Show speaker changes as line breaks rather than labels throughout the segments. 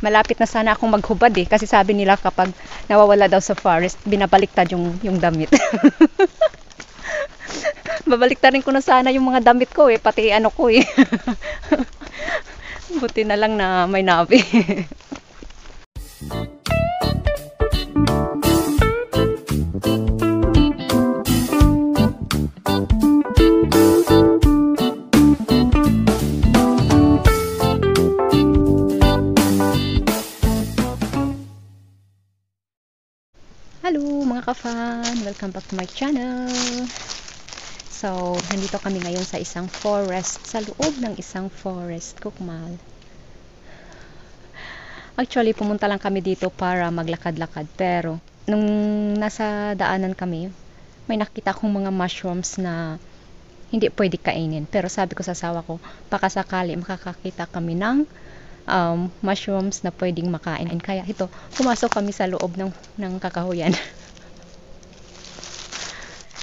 Malapit na sana akong maghubad eh. Kasi sabi nila kapag nawawala daw sa forest, binabaliktad yung damit. Babaliktarin ko na sana yung mga damit ko eh. Pati ano ko eh. Buti na lang na may nabi. Hello mga ka-fan! Welcome back to my channel! So, nandito kami ngayon sa isang forest, sa loob ng isang forest, Kukmal. Actually, pumunta lang kami dito para maglakad-lakad, pero nung nasa daanan kami, may nakita akong mga mushrooms na hindi pwede kainin. Pero sabi ko sa asawa ko, baka sakali makakakita kami ng mushrooms na pwedeng makain. Kaya ito, pumasok kami sa loob ng kakahuyan.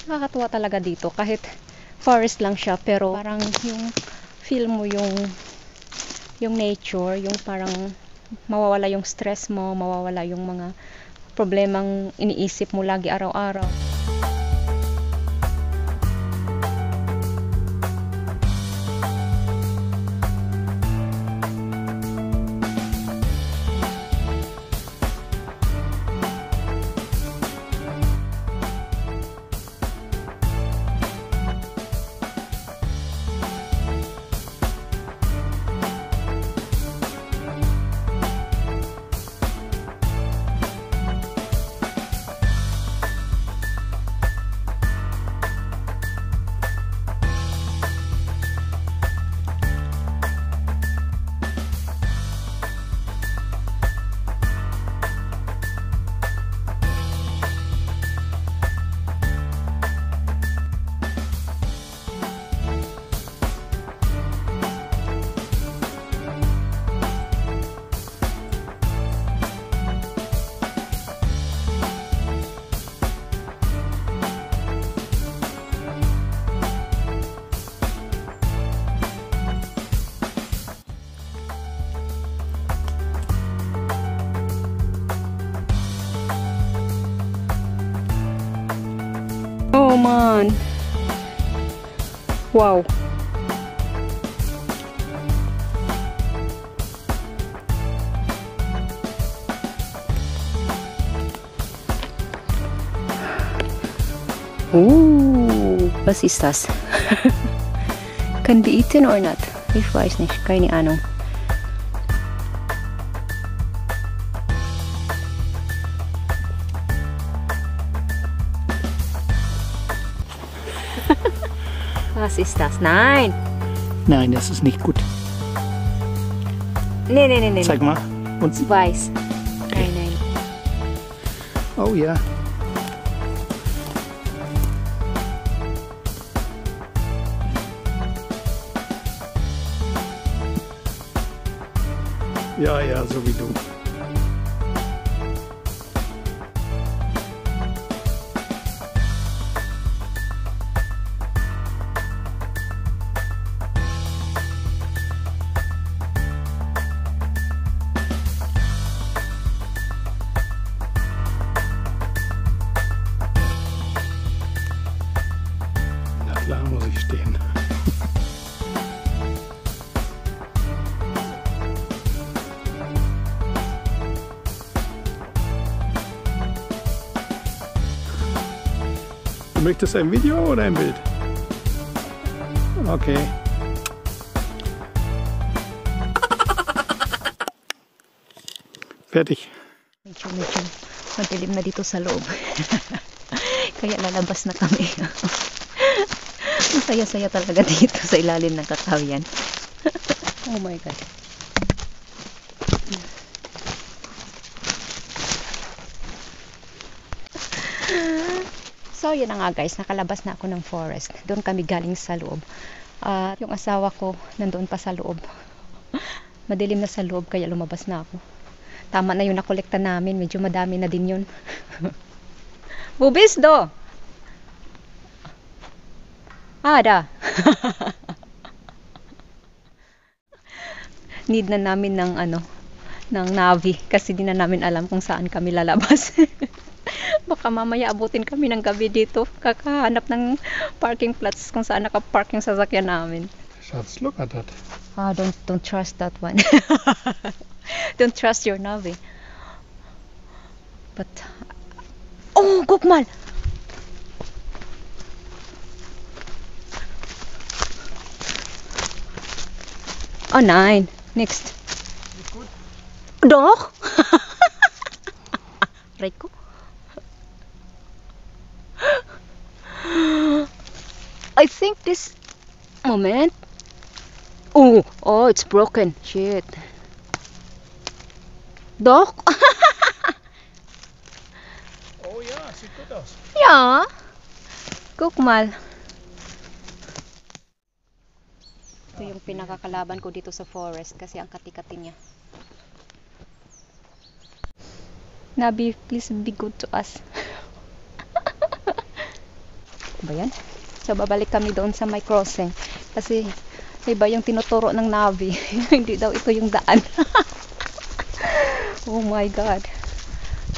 Nakakatuwa talaga dito kahit forest lang siya, pero parang yung feel mo yung nature, yung parang mawawala yung stress mo, mawawala yung mga problemang iniisip mo lagi araw-araw. Oh man! Wow! Ooh! Was ist das? Can be eaten or not? Ich weiß nicht. Keine Ahnung. Was ist das? Nein!
Nein, das ist nicht gut.
Nee.
Zeig mal. Und
Weiß. Nein.
oh ja. Ja, so wie du. Na klar muss ich stehen. Du möchtest ein Video oder ein Bild? Okay. Fertig.
Medyo madilim na dito sa loob. Kaya lalabas na kami. Masaya-saya talaga dito sa ilalim ng kakahuyan. Oh my God. So, yun na nga guys. Nakalabas na ako ng forest. Doon kami galing sa loob. At yung asawa ko, nandoon pa sa loob. Madilim na sa loob, kaya lumabas na ako. Tama na yung nakolekta namin. Medyo madami na din yun. Bubis do! Ada! Need na namin ng ng Navi kasi di na namin alam kung saan kami lalabas. Baka mamaya abutin kami ng gabi dito kakahanap ng parking plots kung saan nakapark yung sasakyan namin.
Schatz, look at that.
Ah, don't trust that one. Don't trust your Navi. But oh, gukmal. Oh, nein. Next. Doch. Rico. I think this moment. Oh, it's broken. Shit. Doch.
Oh ja, sieht gut aus.
Ja. Guck mal. Ito yung pinakakalaban ko dito sa forest kasi ang kati-kati niya. Nabi, please be good to us. Ba yan? So, babalik kami doon sa my crossing. Kasi, iba yung tinuturo ng Navi. Hindi daw ito yung daan. Oh my God.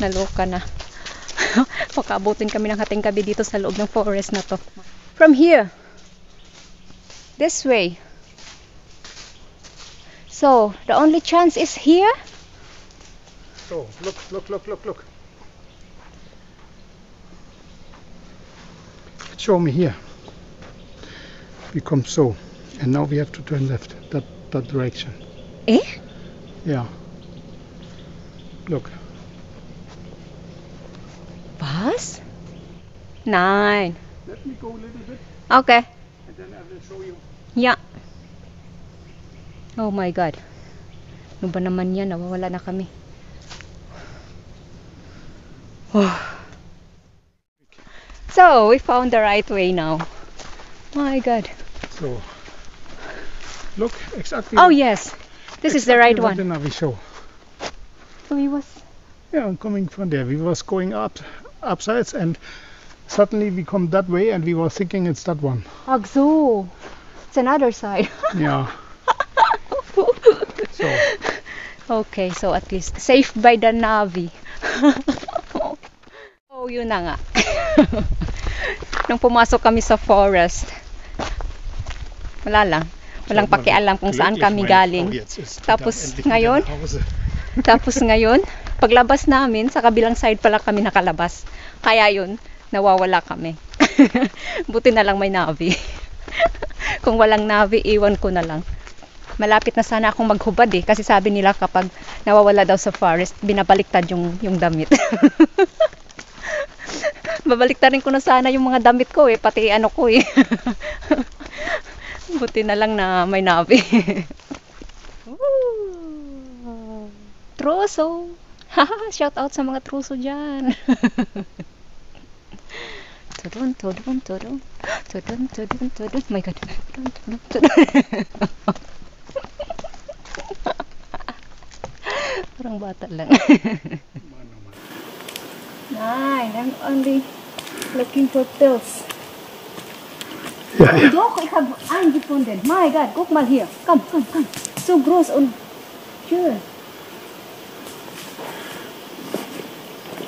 Naloka na. Pagkaabutin kami ng hating gabi dito sa loob ng forest na to. From here. This way. So, the only chance is here?
So, look. Show me here. We come so. And now we have to turn left. That direction.
Eh?
Yeah. Look.
Was? Nein.
Let me go a little bit
Okay.
and then I will show you.
Yeah. Oh my God. Ano ba naman yan? Nawawala na kami. So, we found the right way now. My God.
So, look exactly.
Oh yes. This is the right
what
one.
the Navi show.
So he was...
Yeah, I'm coming from there. We was going upsides and suddenly we come that way and we were thinking it's that one.
Ag so. It's another side.
Yeah. So.
Okay, so at least safe by the Navi. Oh, yun na nga. Nung pumasok kami sa forest, wala lang. Walang pakialam kung saan kami galing. Tapos ngayon, paglabas namin, sa kabilang side pala kami nakalabas. Kaya yun, nawawala kami. Buti na lang may Navi. Kung walang Navi, iwan ko na lang. Malapit na sana akong maghubad eh. Kasi sabi nila kapag nawawala daw sa forest, binabaliktad yung damit. Babaliktarin ko na sana yung mga damit ko eh. Pati ano ko eh. Buti na lang na may Navi. Troso. Shout out sa mga troso dyan. Tudun. My God. Tudun. Parang bata lang. Nein, I'm only looking for pills.
Ja.
Doch, ich habe einen gefunden. My God, guck mal hier. Komm. So groß und schön.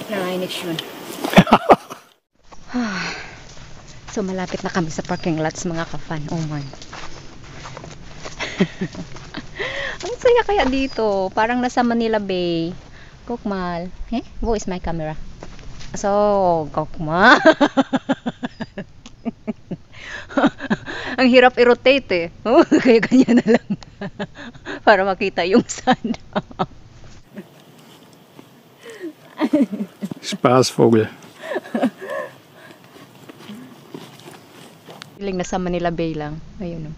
Nein, nicht schön. So, malapit na kami sa parking lots, mga ka-fan. Oh man. Ang saya kaya dito. Parang nasa Manila Bay. Gokmal. Wo is my camera? So, gokmal. Ang hirap i-rotate eh. Oh, kaya ganyan na lang. Para makita yung sun.
Spaßvogel.
Feeling nasa Manila Bay lang. Ayun o.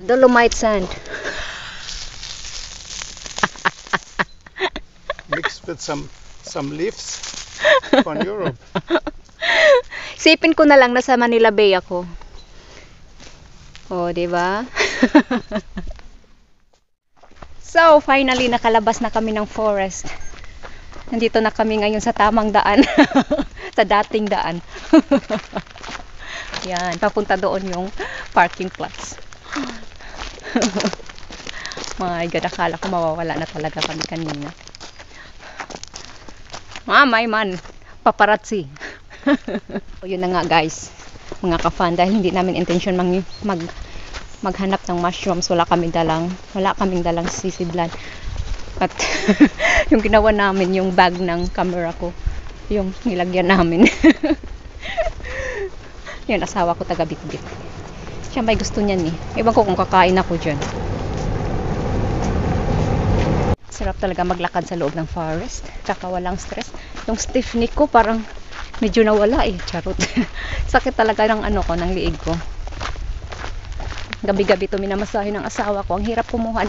Dolomite sand.
Mixed with some leaves from Europe.
Sipin ko na lang nasa Manila Bay ako. Oh, di ba? So, finally nakalabas na kami ng forest. Nandito na kami ngayon sa tamang daan. Sa dating daan. Yan, papunta doon yung parking plots. My God, akala ko mawawala na talaga kami kanina. May man. Paparazzi. So, yun na nga guys. Mga ka-fan, dahil hindi namin intention maghanap ng mushrooms, wala kaming dalang sisidlan. At yung ginawa namin, yung bag ng camera ko, yung nilagyan namin. Yun, asawa ko taga Bitbit. Siya may gusto niyan eh. Ewan ko kung kakain ako dyan. Sarap talaga maglakad sa loob ng forest. Tsaka walang stress. Yung stiffness ko parang medyo nawala eh. Charot. Sakit talaga ng ng liig ko. Gabi-gabi ito minamasahe ng asawa ko. Ang hirap kumuha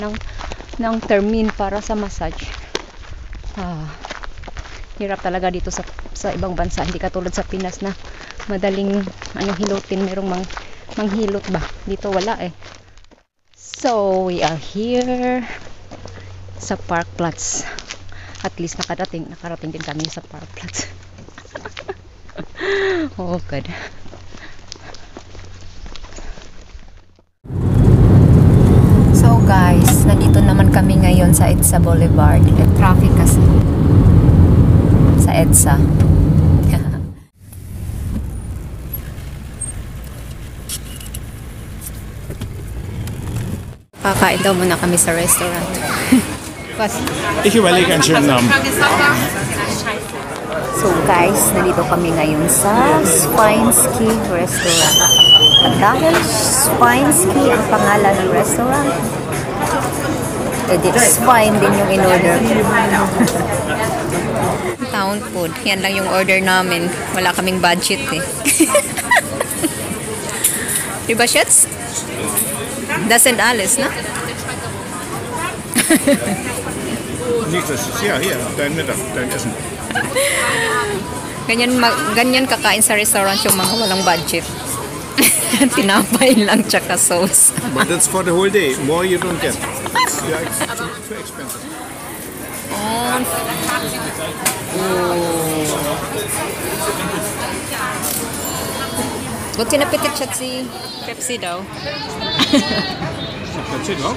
ng termin para sa massage. Hirap talaga dito sa ibang bansa. Hindi katulad sa Pinas na madaling hilutin. Merong manghilot ba? Dito wala eh. So, we are here sa Park Platz. At least nakarating din kami sa Park Platz. Oh, good. So guys, nandito naman kami ngayon sa EDSA Boulevard. Traffic kasi sa EDSA. Kakain daw muna kami sa restaurant.
Ich überlege einen schönen Namen.
So guys, nandito kami ngayon sa Spinsky Restaurant. At dahil Spinsky ang pangalan ng restaurant, edi spine din yung in-order. Town food. Yan lang yung order namin. Wala kaming budget eh. Diba, Shets? Das sind alles, ne?
Nächstes ist ja hier, dein Mittag, dein Essen.
Ganyan kakain sa restaurant yung mga walang budget. Tinapay lang tsaka sauce.
But that's for the whole day. More you don't get. Yeah, too expensive.
Buti na pitit siya si Pepsi daw.
Pepsi, no?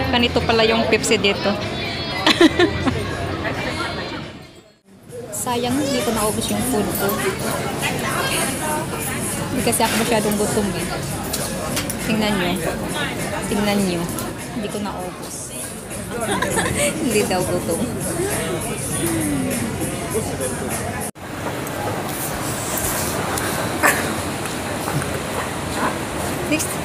Ganito pala yung Pepsi dito. Sayang, hindi ko naubos yung food ko. Hindi kasi ako masyadong gutom eh. Tingnan nyo. Hindi ko naubos. Hindi daw gutom. Next.